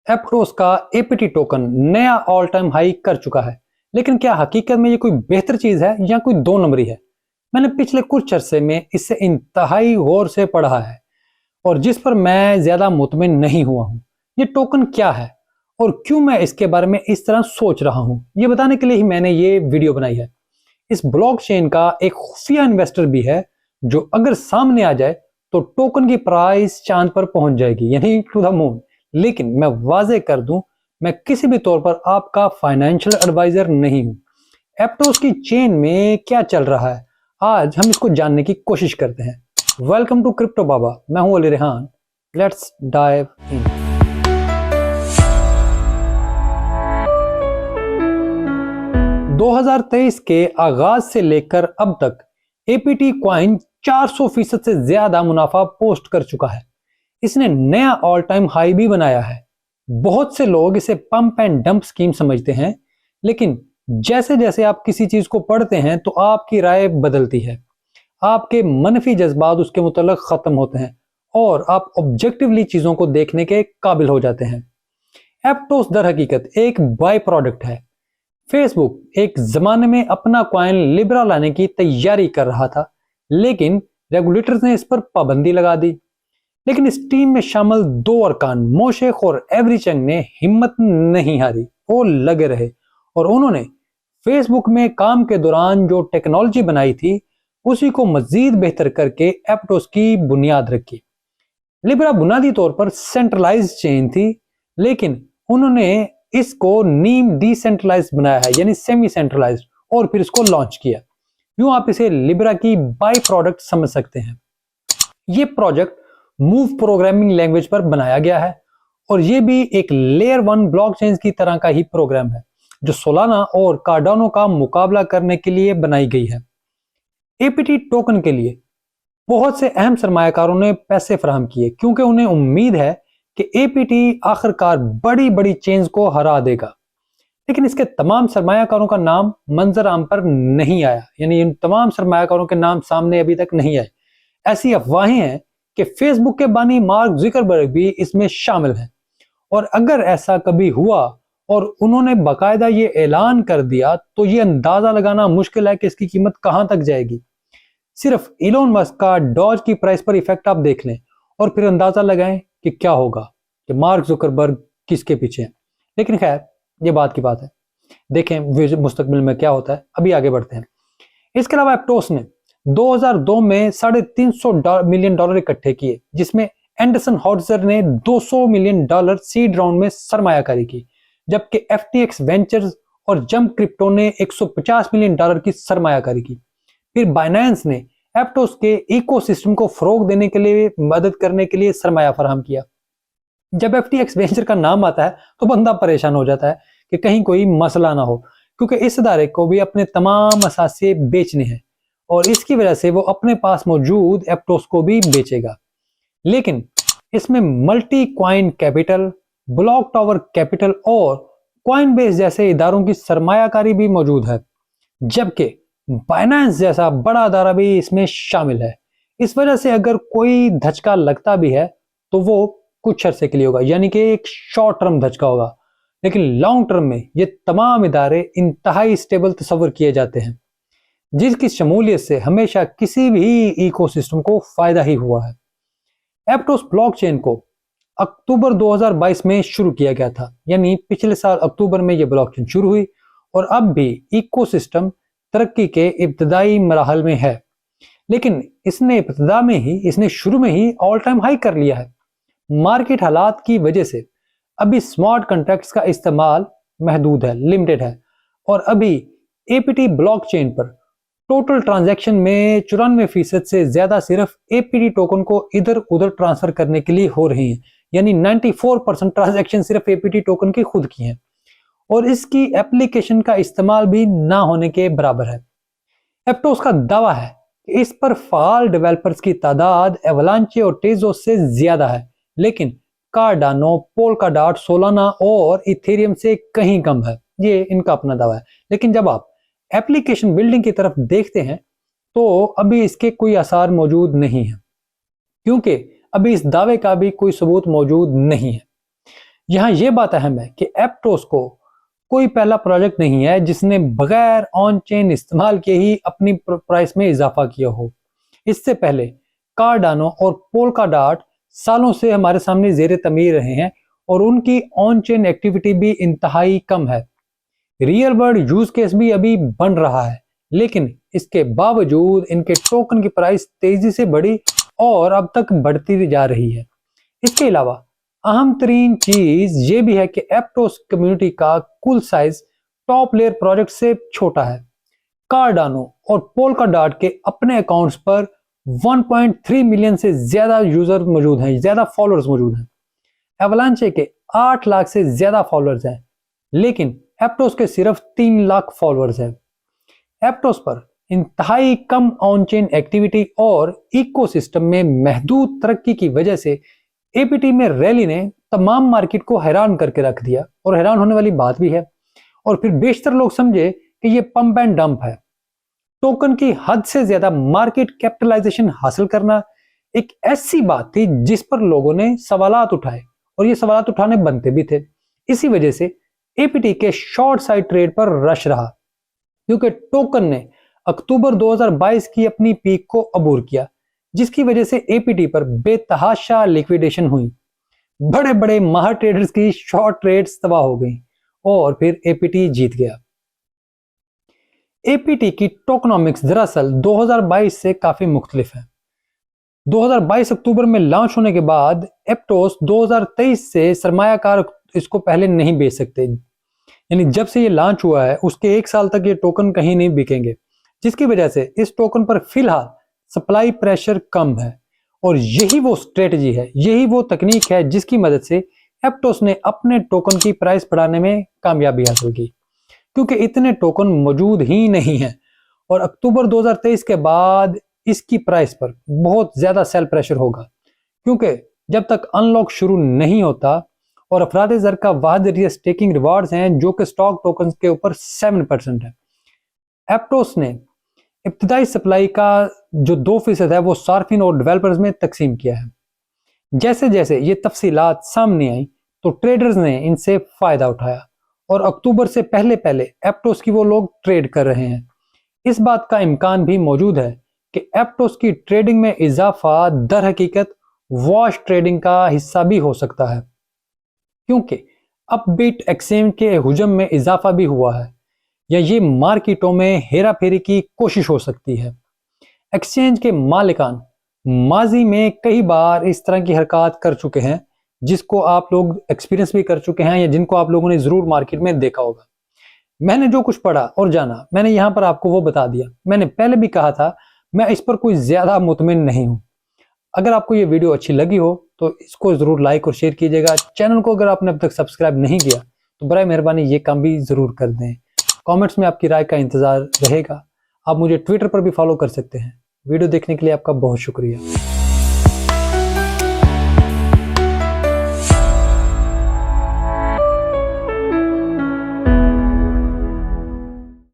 एप्टोस का APT token नया all time high कर चुका है, लेकिन क्या हकीकत में ये कोई बेहतर चीज है या कोई दो नंबरी है? मैंने पिछले कुछ अरसे में इससे इंतहाई गौर से पढ़ा है और जिस पर मैं ज्यादा मुतमिन नहीं हुआ हूं। ये टोकन क्या है और क्यों मैं इसके बारे में इस तरह सोच रहा हूं, ये बताने के लिए ही मैंने ये वीडियो बनाई है। इस ब्लॉकचेन का एक खुफिया इन्वेस्टर भी है जो अगर सामने आ जाए तो टोकन की प्राइस चांद पर पहुंच जाएगी, यानी टू द मून। लेकिन मैं वाजे कर दूं, मैं किसी भी तौर पर आपका फाइनेंशियल एडवाइजर नहीं हूं। एप्टोस की चेन में क्या चल रहा है, आज हम इसको जानने की कोशिश करते हैं। वेलकम टू क्रिप्टो बाबा, मैं हूं Ali Rehan. Let's dive in. दो 2023 के आगाज से लेकर अब तक एपीटी क्वाइन 400% से ज्यादा मुनाफा पोस्ट कर चुका है। इसने नया ऑल टाइम हाई भी बनाया है। बहुत से लोग इसे पंप एंड डंप स्कीम समझते हैं, लेकिन जैसे जैसे आप किसी चीज को पढ़ते हैं तो आपकी राय बदलती है। आपके मनफी जज्बात उसके मुतल्लिक खत्म होते हैं और आप ऑब्जेक्टिवली चीजों को देखने के काबिल हो जाते हैं। एप्टोस दर हकीकत एक बाय प्रोडक्ट है। फेसबुक एक जमाने में अपना कॉइन लिब्रा लाने की तैयारी कर रहा था, लेकिन रेगुलेटर्स ने इस पर पाबंदी लगा दी। लेकिन इस टीम में शामिल दो अरकान मोशेख और एवरीचंग ने हिम्मत नहीं हारी, वो लगे रहे और उन्होंने फेसबुक में काम के दौरान जो टेक्नोलॉजी बनाई थी उसी को मजीद बेहतर करके एप्टोस की बुनियाद रखी। लिब्रा बुनियादी तौर पर सेंट्रलाइज्ड चेन थी, लेकिन उन्होंने इसको नीम डिसेंट्रलाइज्ड बनाया है, यानी सेमी सेंट्रलाइज्ड, और फिर इसको लॉन्च किया। यूं आप इसे लिब्रा की बाय प्रोडक्ट समझ सकते हैं। ये प्रोजेक्ट मूव प्रोग्रामिंग लैंग्वेज पर बनाया गया है और ये भी एक लेयर 1 ब्लॉकचेन की तरह का ही प्रोग्राम है जो सोलाना और कार्डानो का मुकाबला करने के लिए बनाई गई है। एपीटी टोकन के लिए बहुत से अहम सरमायाकारों ने पैसे फराहम किए क्योंकि उन्हें उम्मीद है कि एपीटी आखिरकार बड़ी बड़ी चेन्स को हरा देगा। लेकिन इसके तमाम सरमायाकारों का नाम मंजर आम पर नहीं आया, यानी इन तमाम सरमायाकारों के नाम सामने अभी तक नहीं आए। ऐसी अफवाहें हैं कि फेसबुक के बानी मार्क जुकरबर्ग भी इसमें शामिल हैं, और अगर ऐसा कभी हुआ और उन्होंने बाकायदा ये ऐलान कर दिया तो ये अंदाजा लगाना मुश्किल है कि इसकी कीमत कहां तक जाएगी। सिर्फ इलोन मस्क का डॉज की प्राइस पर इफेक्ट आप देख लें और फिर अंदाजा लगाएं कि क्या होगा, कि मार्क जुकरबर्ग किसके पीछे है। लेकिन खैर, ये बात की बात है, देखें मुस्तकबिल में क्या होता है। अभी आगे बढ़ते हैं। इसके अलावा एप्टोस ने 2002 में $350 मिलियन इकट्ठे किए, जिसमें एंडरसन हॉडजर ने $200 मिलियन सीड राउंड में सरमायाकारी की, जबकि FTX वेंचर्स और जंप क्रिप्टो ने $150 मिलियन की सरमायाकारी की। फिर बाइनेंस ने एप्टोस के इकोसिस्टम को फरोग देने के लिए, मदद करने के लिए सरमाया फराहम किया। जब FTX वेंचर का नाम आता है तो बंदा परेशान हो जाता है कि कहीं कोई मसला ना हो, क्योंकि इस इदारे को भी अपने तमाम असासे बेचने हैं और इसकी वजह से वो अपने पास मौजूद एप्टोस को भी बेचेगा। लेकिन इसमें multi coin capital, block tower capital और क्वाइन बेस जैसे इदारों की सरमायाकारी भी मौजूद है, जबकि बाइनेंस जैसा बड़ा इदारा भी इसमें शामिल है। इस वजह से अगर कोई धचका लगता भी है तो वो कुछ अरसे के लिए होगा, यानी कि एक शॉर्ट टर्म धचका होगा। लेकिन लॉन्ग टर्म में ये तमाम इदारे इंतहाई स्टेबल तस्वर किए जाते हैं, जिसकी शमूलियत से हमेशा किसी भी इकोसिस्टम को फायदा ही हुआ है। एप्टोस ब्लॉकचेन को अक्टूबर 2022 में शुरू किया गया था, यानी पिछले साल अक्टूबर में यह ब्लॉकचेन शुरू हुई और अब भी इकोसिस्टम तरक्की के इब्तदाई मराहल में है। लेकिन इसने शुरू में ही ऑल टाइम हाई कर लिया है। मार्केट हालात की वजह से अभी स्मार्ट कॉन्ट्रैक्ट्स का इस्तेमाल महदूद है, लिमिटेड है, और अभी एपीटी ब्लॉकचेन पर टोटल ट्रांजैक्शन में 94% से ज्यादा सिर्फ एपीटी टोकन को इधर उधर ट्रांसफर करने के लिए हो रही हैं, यानी 94% ट्रांजैक्शन सिर्फ एपीटी टोकन की खुद की हैं और इसकी एप्लीकेशन का इस्तेमाल भी ना होने के बराबर है। एप्टोस का दावा है कि इस पर फाल डेवलपर्स की तादाद एवलांचे और टेजोस से ज्यादा है, लेकिन कार्डानो, पोल्काडॉट, सोलाना और इथेरियम से कहीं कम है। ये इनका अपना दावा है। लेकिन जब आप एप्लीकेशन बिल्डिंग की तरफ देखते हैं तो अभी इसके कोई आसार मौजूद नहीं है, क्योंकि अभी इस दावे का भी कोई सबूत मौजूद नहीं है। यहाँ ये बात अहम है कि एप्टोस को कोई पहला प्रोजेक्ट नहीं है जिसने बगैर ऑन चेन इस्तेमाल के ही अपनी प्राइस में इजाफा किया हो। इससे पहले कार्डानो और पोल्काडॉट सालों से हमारे सामने जेर तमीर रहे हैं और उनकी ऑन चेन एक्टिविटी भी इंतहाई कम है। रियल वर्ल्ड यूज केस भी अभी बन रहा है, लेकिन इसके बावजूद इनके टोकन की प्राइस तेजी से बढ़ी और अब तक बढ़ती जा रही है। इसके अलावा अहम तरीन चीज ये भी है कि एप्टोस कम्युनिटी का कुल साइज टॉप लेयर प्रोजेक्ट से छोटा है। कार्डानो और पोल्काडॉट के अपने अकाउंट्स पर 1.3 मिलियन से ज्यादा यूजर मौजूद हैं, ज्यादा फॉलोअर्स मौजूद हैं। एवलांचे के 8 लाख से ज्यादा फॉलोअर्स हैं, लेकिन एप्टोस के सिर्फ 3 लाख फॉलोअर्स हैं। एप्टोस पर इंतहाई कम ऑन चेन एक्टिविटी और इकोसिस्टम में महदूद तरक्की की वजह से एपीटी में रैली ने तमाम मार्केट को हैरान करके रख दिया, और हैरान होने वाली बात भी है। और फिर बेशतर लोग समझे कि ये पंप एंड डंप है। टोकन की हद से ज्यादा मार्केट कैपिटलाइजेशन हासिल करना एक ऐसी बात थी जिस पर लोगों ने सवालात उठाए, और ये सवालात उठाने बनते भी थे। इसी वजह से एपीटी के शॉर्ट साइड ट्रेड पर रश रहा, क्योंकि टोकन ने अक्टूबर 2022 की अपनी पीक को अबूर किया, जिसकी वजह से एपीटी पर बेतहाशा लिक्विडेशन हुई। बड़े बड़े माहर ट्रेडर्स की शॉर्ट ट्रेड्स तबाह हो गई और फिर एपीटी जीत गया। एपीटी की टोकनॉमिक्स दरअसल 2022 से काफी मुख्तलिफ है। 2022 अक्टूबर में लॉन्च होने के बाद एप्टोस 2023 से सरमायाकार इसको पहले नहीं बेच सकते, यानी जब से ये लॉन्च हुआ है उसके 1 साल तक ये टोकन कहीं नहीं बिकेंगे, जिसकी वजह से इस टोकन पर फिलहाल सप्लाई प्रेशर कम है। और यही वो स्ट्रेटजी है, यही वो तकनीक है जिसकी मदद से एप्टोस ने अपने टोकन की प्राइस बढ़ाने में कामयाबी हासिल की, क्योंकि इतने टोकन मौजूद ही नहीं है। और अक्टूबर 2023 के बाद इसकी प्राइस पर बहुत ज्यादा सेल प्रेशर होगा, क्योंकि जब तक अनलॉक शुरू नहीं होता और अफराद ज़र का वाहिद जरिया स्टेकिंग रिवार्ड्स हैं जो कि स्टॉक टोकन के ऊपर 7% है। एप्टोस ने इब्तदाई सप्लाई का जो 2% है वो सार्फिन और डेवलपर्स में तकसीम किया है। जैसे जैसे ये तफसीलात सामने आई तो ट्रेडर्स ने इनसे फायदा उठाया, और अक्टूबर से पहले पहले एप्टोस की वो लोग ट्रेड कर रहे हैं। इस बात का इम्कान भी मौजूद है कि एप्टोस की ट्रेडिंग में इजाफा दर हकीकत वॉश ट्रेडिंग का हिस्सा भी हो सकता है, क्योंकि अपबीट एक्सचेंज के हुजम में इजाफा भी हुआ है, या ये मार्केटों में हेरा फेरी की कोशिश हो सकती है। एक्सचेंज के मालिकान माजी में कई बार इस तरह की हरकत कर चुके हैं, जिसको आप लोग एक्सपीरियंस भी कर चुके हैं या जिनको आप लोगों ने जरूर मार्केट में देखा होगा। मैंने जो कुछ पढ़ा और जाना मैंने यहाँ पर आपको वो बता दिया। मैंने पहले भी कहा था मैं इस पर कोई ज्यादा मुतमिन नहीं हूँ। अगर आपको ये वीडियो अच्छी लगी हो तो इसको जरूर लाइक और शेयर कीजिएगा। चैनल को अगर आपने अब तक सब्सक्राइब नहीं किया तो बराए मेहरबानी ये काम भी जरूर कर दें। कमेंट्स में आपकी राय का इंतजार रहेगा। आप मुझे ट्विटर पर भी फॉलो कर सकते हैं। वीडियो देखने के लिए आपका बहुत शुक्रिया।